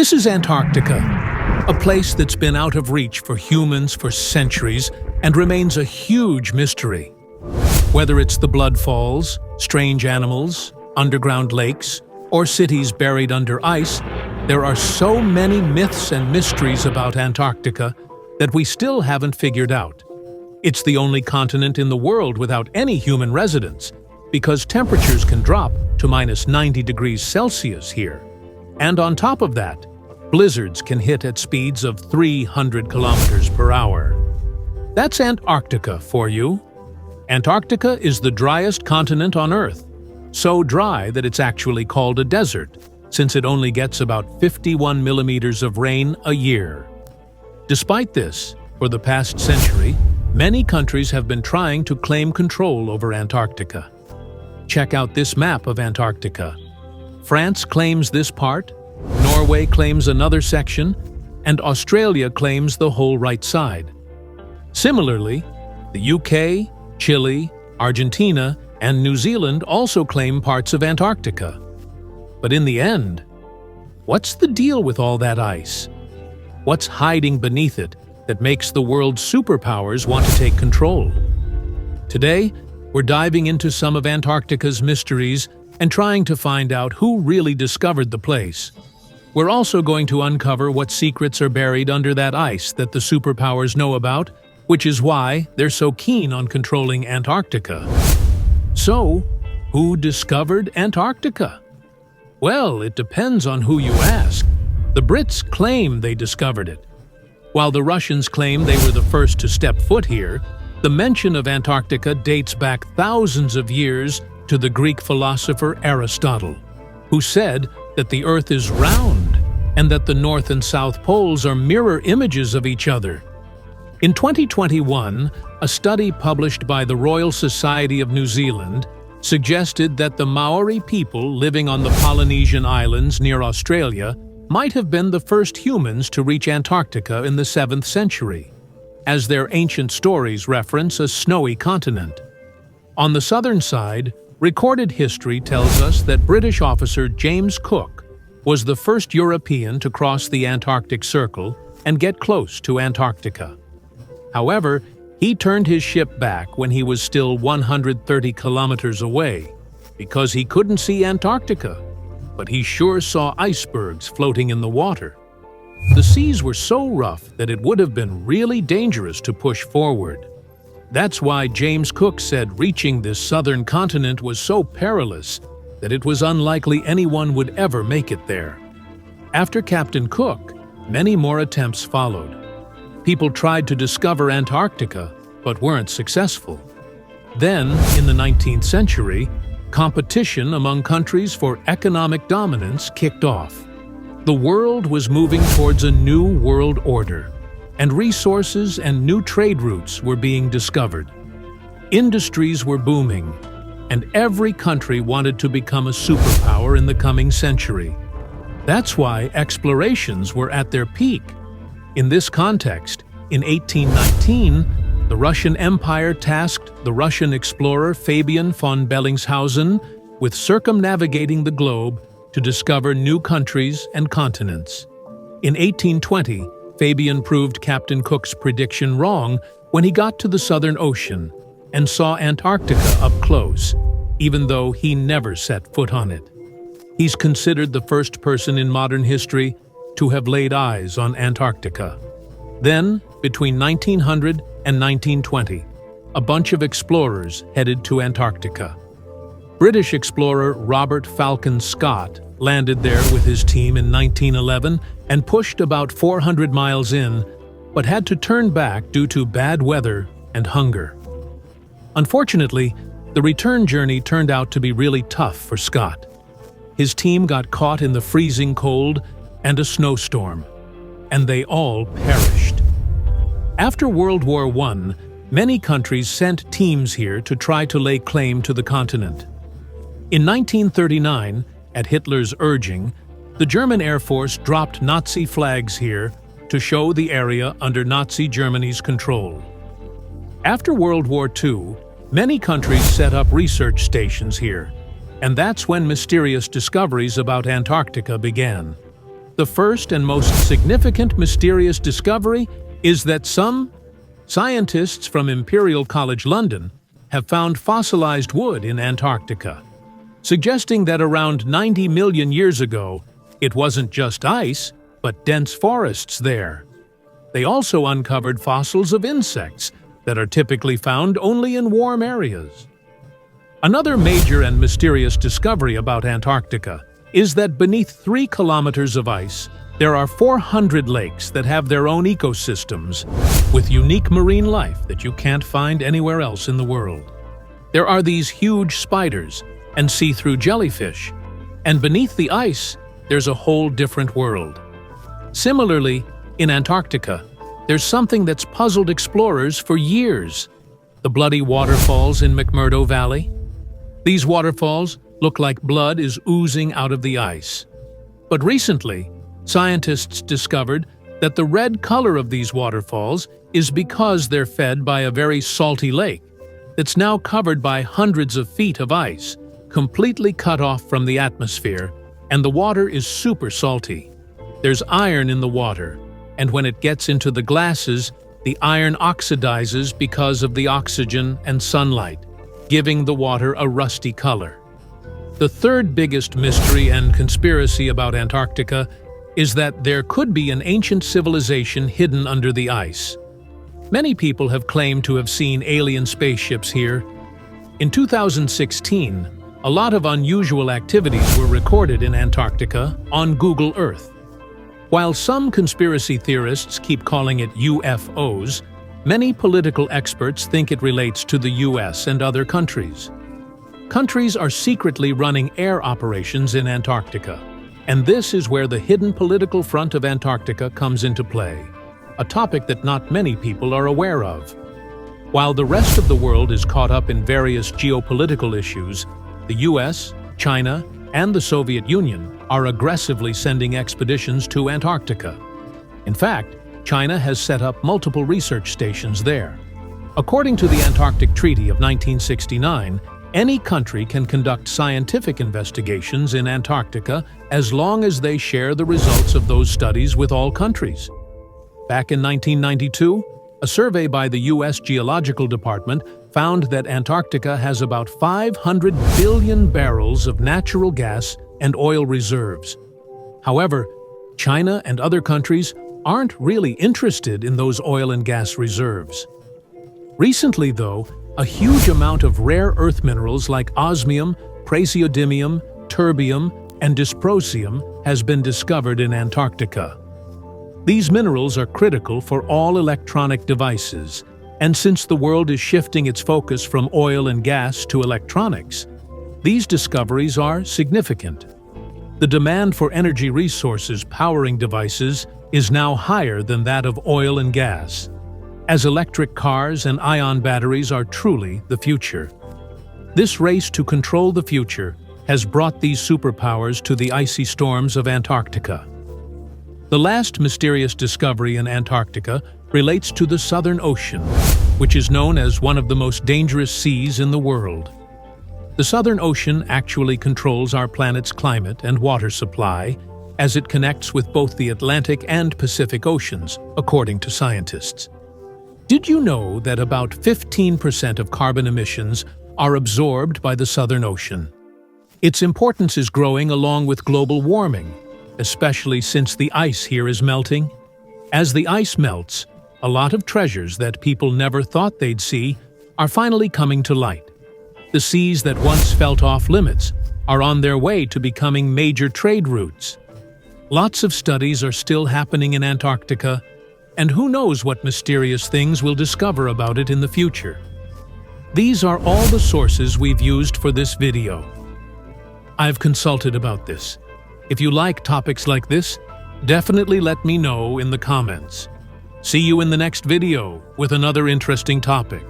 This is Antarctica, a place that's been out of reach for humans for centuries and remains a huge mystery. Whether it's the blood falls, strange animals, underground lakes, or cities buried under ice, there are so many myths and mysteries about Antarctica that we still haven't figured out. It's the only continent in the world without any human residents, because temperatures can drop to -90 degrees Celsius here. And on top of that, blizzards can hit at speeds of 300 kilometers per hour. That's Antarctica for you. Antarctica is the driest continent on Earth, so dry that it's actually called a desert, since it only gets about 51 millimeters of rain a year. Despite this, for the past century, many countries have been trying to claim control over Antarctica. Check out this map of Antarctica. France claims this part, Norway claims another section, and Australia claims the whole right side. Similarly, the UK, Chile, Argentina, and New Zealand also claim parts of Antarctica. But in the end, what's the deal with all that ice? What's hiding beneath it that makes the world's superpowers want to take control? Today, we're diving into some of Antarctica's mysteries and trying to find out who really discovered the place. We're also going to uncover what secrets are buried under that ice that the superpowers know about, which is why they're so keen on controlling Antarctica. So, who discovered Antarctica? Well, it depends on who you ask. The Brits claim they discovered it. While the Russians claim they were the first to step foot here, the mention of Antarctica dates back thousands of years to the Greek philosopher Aristotle, who said that the Earth is round and that the North and South poles are mirror images of each other. In 2021, a study published by the Royal Society of New Zealand suggested that the Maori people living on the Polynesian Islands near Australia might have been the first humans to reach Antarctica in the 7th century, as their ancient stories reference a snowy continent. On the southern side, recorded history tells us that British officer James Cook was the first European to cross the Antarctic Circle and get close to Antarctica. However, he turned his ship back when he was still 130 kilometers away, because he couldn't see Antarctica, but he sure saw icebergs floating in the water. The seas were so rough that it would have been really dangerous to push forward. That's why James Cook said reaching this southern continent was so perilous that it was unlikely anyone would ever make it there. After Captain Cook, many more attempts followed. People tried to discover Antarctica, but weren't successful. Then, in the 19th century, competition among countries for economic dominance kicked off. The world was moving towards a new world order, and resources and new trade routes were being discovered. Industries were booming, and every country wanted to become a superpower in the coming century. That's why explorations were at their peak. In this context, in 1819, the Russian Empire tasked the Russian explorer Fabian von Bellingshausen with circumnavigating the globe to discover new countries and continents. In 1820, Fabian proved Captain Cook's prediction wrong when he got to the Southern Ocean and saw Antarctica up close, even though he never set foot on it. He's considered the first person in modern history to have laid eyes on Antarctica. Then, between 1900 and 1920, a bunch of explorers headed to Antarctica. British explorer Robert Falcon Scott landed there with his team in 1911 and pushed about 400 miles in, but had to turn back due to bad weather and hunger. Unfortunately, the return journey turned out to be really tough for Scott. His team got caught in the freezing cold and a snowstorm, and they all perished. After World War I, many countries sent teams here to try to lay claim to the continent. In 1939, at Hitler's urging, the German Air Force dropped Nazi flags here to show the area under Nazi Germany's control. After World War II, many countries set up research stations here, and that's when mysterious discoveries about Antarctica began. The first and most significant mysterious discovery is that some scientists from Imperial College London have found fossilized wood in Antarctica, suggesting that around 90 million years ago, it wasn't just ice, but dense forests there. They also uncovered fossils of insects that are typically found only in warm areas. Another major and mysterious discovery about Antarctica is that beneath 3 kilometers of ice, there are 400 lakes that have their own ecosystems, with unique marine life that you can't find anywhere else in the world. There are these huge spiders and see-through jellyfish, and beneath the ice, there's a whole different world. Similarly, in Antarctica, there's something that's puzzled explorers for years: the bloody waterfalls in McMurdo Valley. These waterfalls look like blood is oozing out of the ice. But recently, scientists discovered that the red color of these waterfalls is because they're fed by a very salty lake that's now covered by hundreds of feet of ice, completely cut off from the atmosphere, and the water is super salty. There's iron in the water, and when it gets into the glasses, the iron oxidizes because of the oxygen and sunlight, giving the water a rusty color. The third biggest mystery and conspiracy about Antarctica is that there could be an ancient civilization hidden under the ice. Many people have claimed to have seen alien spaceships here. In 2016, a lot of unusual activities were recorded in Antarctica on Google Earth. While some conspiracy theorists keep calling it UFOs, many political experts think it relates to the US and other countries. Countries are secretly running air operations in Antarctica, and this is where the hidden political front of Antarctica comes into play, a topic that not many people are aware of. While the rest of the world is caught up in various geopolitical issues, the US, China, and the Soviet Union are aggressively sending expeditions to Antarctica. In fact, China has set up multiple research stations there. According to the Antarctic Treaty of 1969, any country can conduct scientific investigations in Antarctica as long as they share the results of those studies with all countries. Back in 1992, a survey by the U.S. Geological Department found that Antarctica has about 500 billion barrels of natural gas and oil reserves. However, China and other countries aren't really interested in those oil and gas reserves. Recently, though, a huge amount of rare earth minerals like osmium, praseodymium, terbium, and dysprosium has been discovered in Antarctica. These minerals are critical for all electronic devices, and since the world is shifting its focus from oil and gas to electronics, these discoveries are significant. The demand for energy resources powering devices is now higher than that of oil and gas, as electric cars and ion batteries are truly the future. This race to control the future has brought these superpowers to the icy storms of Antarctica. The last mysterious discovery in Antarctica relates to the Southern Ocean, which is known as one of the most dangerous seas in the world. The Southern Ocean actually controls our planet's climate and water supply, as it connects with both the Atlantic and Pacific Oceans, according to scientists. Did you know that about 15% of carbon emissions are absorbed by the Southern Ocean? Its importance is growing along with global warming, especially since the ice here is melting. As the ice melts, a lot of treasures that people never thought they'd see are finally coming to light. The seas that once felt off limits are on their way to becoming major trade routes. Lots of studies are still happening in Antarctica, and who knows what mysterious things we'll discover about it in the future. These are all the sources we've used for this video. I've consulted about this. If you like topics like this, definitely let me know in the comments. See you in the next video with another interesting topic.